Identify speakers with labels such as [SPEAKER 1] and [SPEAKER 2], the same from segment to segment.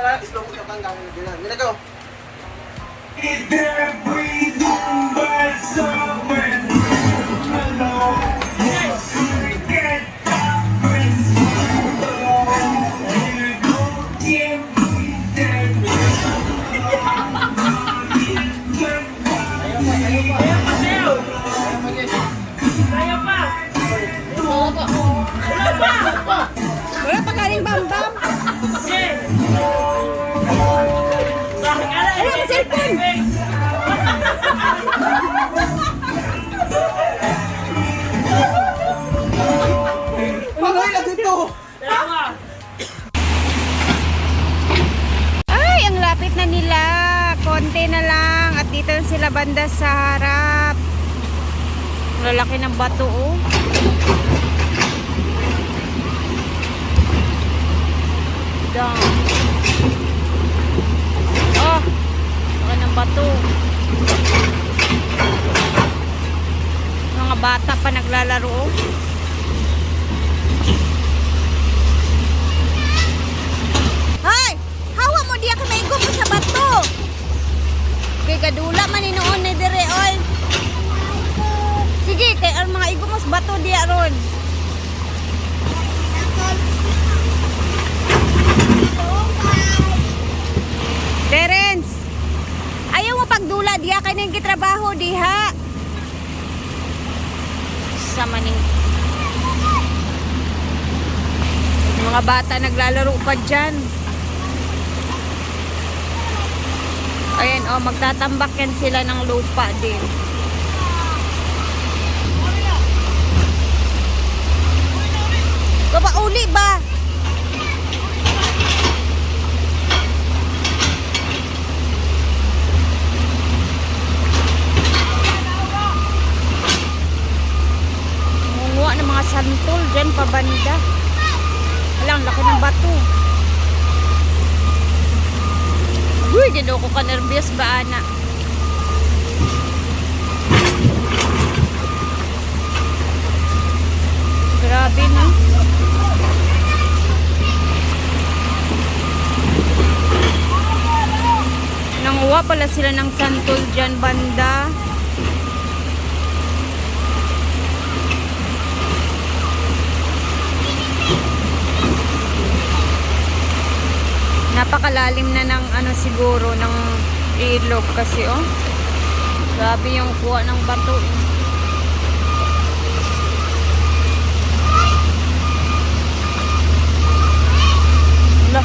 [SPEAKER 1] wala, slow mo siya tanggang. Nila go.
[SPEAKER 2] Is there breathing by someone alone? Get up and you don't give me that.
[SPEAKER 3] Wala pa galing bambam. Wala pa cellphone.
[SPEAKER 1] Pagay lang dito.
[SPEAKER 3] Ay, ang lapit na nila. Konti na lang. At dito na sila banda sa harap. Lalaki ng bato, oh. Down. Oh, laki ng bato. Mga bata pa naglalaro, oh. Hay! Hawa mo diya ka maigo mo sa bato. Kay kadula man inoon ni dire oy. Sige, kay ang mga igo mo sa bato diya ron. Terence, ayaw mo pagdula diya kay nang gitrabaho diha. Sa maning mga bata naglalaro pa dyan. Ayan, oh, magtatambak yan sila ng lupa din. Baba, uli ba? Munguha ng mga santol dyan pabanda. Alang, laki ng bato. Uy, dito ko ka-nervyos ba, ana? Grabe, no? Nanguha pala sila ng santol dyan, banda. Napakalalim na ng ano siguro ng ilog kasi, oh. Grabe yung kuha ng bato, eh. Wala.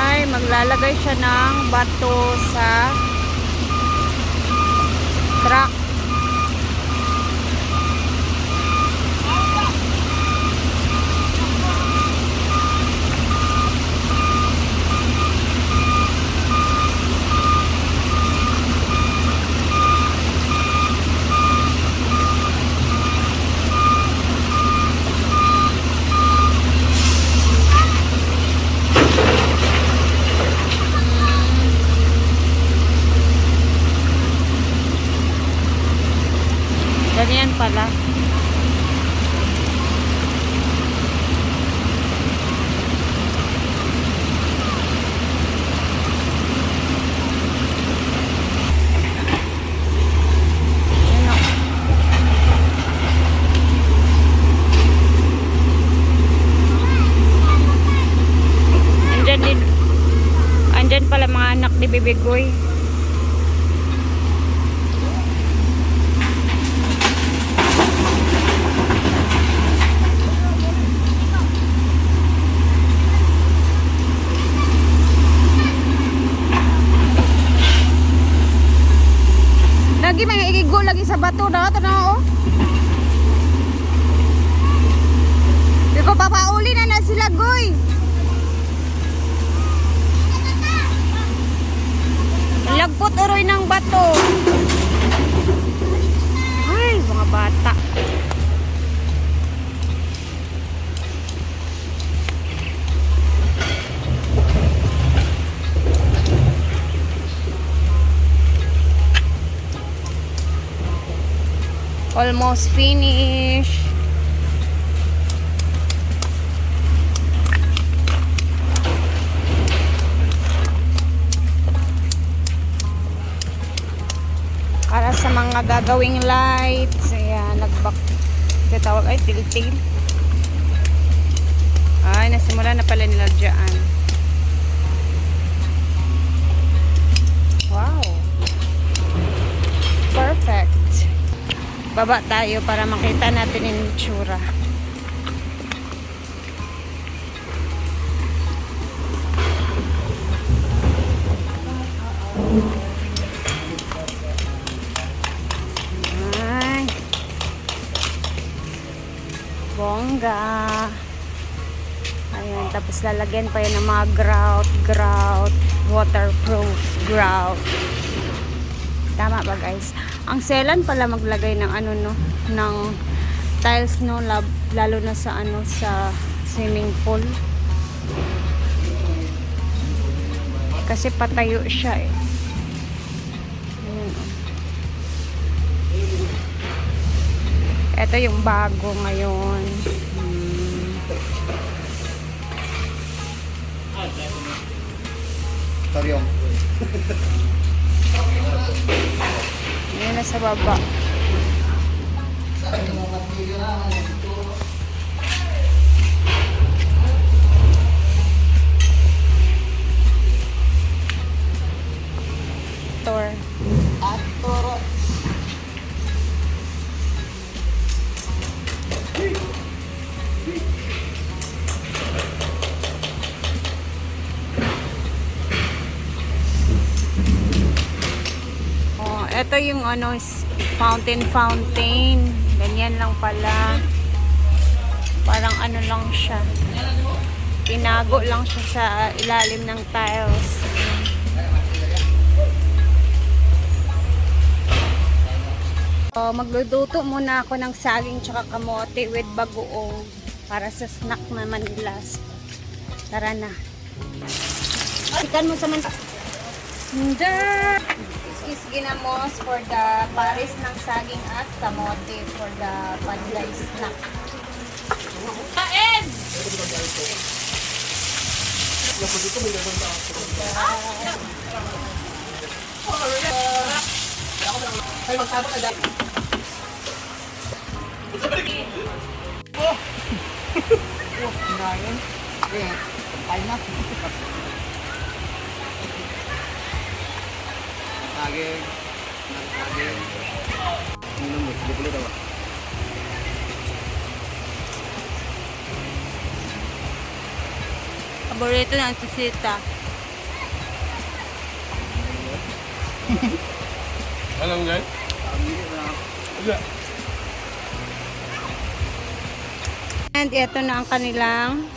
[SPEAKER 3] Ay, maglalagay siya ng bato sa truck. Ganyan pala. Ano? Andyan din. Andyan pala mga anak ni Bibigoy. Lagi may igigo lagi sa bato na ito na, oh. Di ko papauli na sila, goy. Lagpot uroy ng bato. Ay, mga bata. Almost finished. Para sa mga gagawing lights, ayan, tawag ay tiltil. Ay, nasimula na pala nila dyan. Wow. Perfect. Baba tayo para makita natin yung itsura. Ay. Bongga. Ayan, tapos lalagyan pa yun ng mga grout, waterproof grout. Tama ba guys? Ang selan pala maglagay ng ano no, ng tiles no, lalo na sa ano, sa swimming pool. Kasi patayo siya eh. Ayan, oh. Ito yung bago ngayon.
[SPEAKER 1] Taryong.
[SPEAKER 3] Ayan na sa baba. Tour. Oh, ito yung ano, fountain. Ganyan lang pala. Parang ano lang siya. Tinago lang siya sa ilalim ng tiles. So, magluluto muna ako ng saging tsaka kamote with bagoong para sa snack naman nila. Tara na. Sikan mo sa manta. Hindi. Is ginamos for the pares ng saging at kamote for the panlay snack. Kain!
[SPEAKER 1] Ay, magtabak na dahil. Kinain. Eh, kain na. Saging. Minum mo, hindi pala daw.
[SPEAKER 3] Paborito ng tisita.
[SPEAKER 4] Alam guys?
[SPEAKER 3] And ito na ang kanilang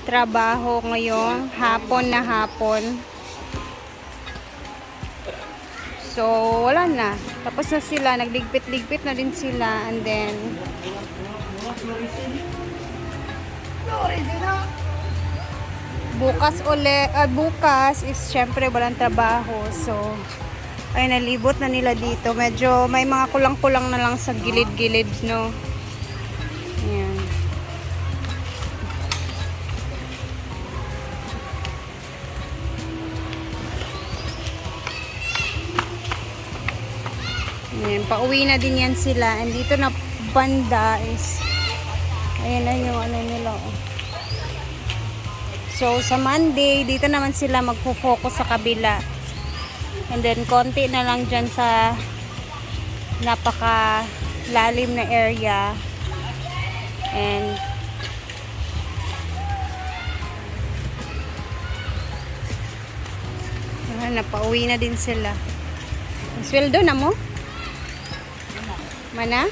[SPEAKER 3] trabaho ngayon. Hapon na hapon. So, wala na. Tapos na sila. Nagligpit-ligpit na din sila. And then, bukas is syempre walang trabaho. So, ay nalibot na nila dito. Medyo may mga kulang-kulang na lang sa gilid-gilid, no? Ayan. Ayan, pauwi na din yan sila. And dito na banda is, ayan na yung ano nila. Oh. So, sa Monday, dito naman sila magpo-focus sa kabila. And then, konti na lang dyan sa napaka-lalim na area. And, napauwi na din sila. Sweldo na mo? Mana?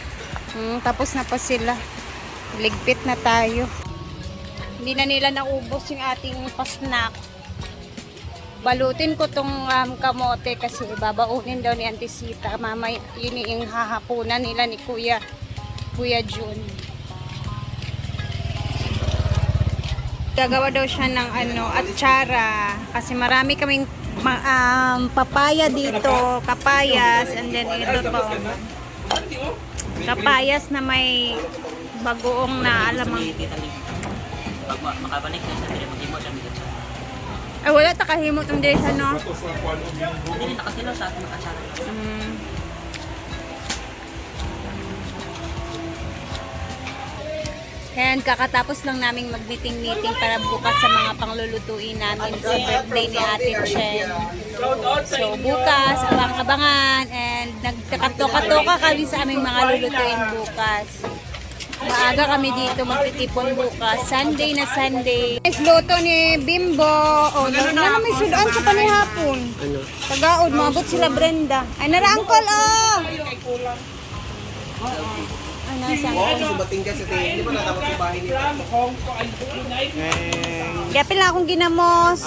[SPEAKER 3] Tapos na pa sila. Ligpit na tayo. Hindi na nila naubos yung ating pasnack. Balutin ko tong kamote kasi babaunin daw ni Auntie Sita. Mamaya yun yung hahapunan nila ni Kuya Jun. Gagawa daw siya ng atsara kasi marami kaming papaya dito, kapayas, and then ito to. Kapayas na may bagoong na alamang.
[SPEAKER 4] Pag makabalik na sa dire maghimo sa migat sa.
[SPEAKER 3] Ay, wala takahimot ang desa, no?
[SPEAKER 4] Dili nakasilo sa ating makatsara.
[SPEAKER 3] And kakatapos lang naming mag-meeting-meeting para bukas sa mga panglulutuin namin sa birthday ni Ate Chen. So bukas, abang-abangan and nagkakatoka-toka kami sa aming mga lulutuin bukas. Maaga kami dito magtitipon bukas. Sunday na Sunday. Guys, luto ni Bimbo. Oh, na may sudan sa panihapon. Tagaod, maabot sila Brenda. Ay, nara-angkol, oh! Ay, nasa angkol.
[SPEAKER 1] Dumating ka sa tingin. Hindi ba natapos yung bahay nila?
[SPEAKER 3] Kaya pala akong ginamos.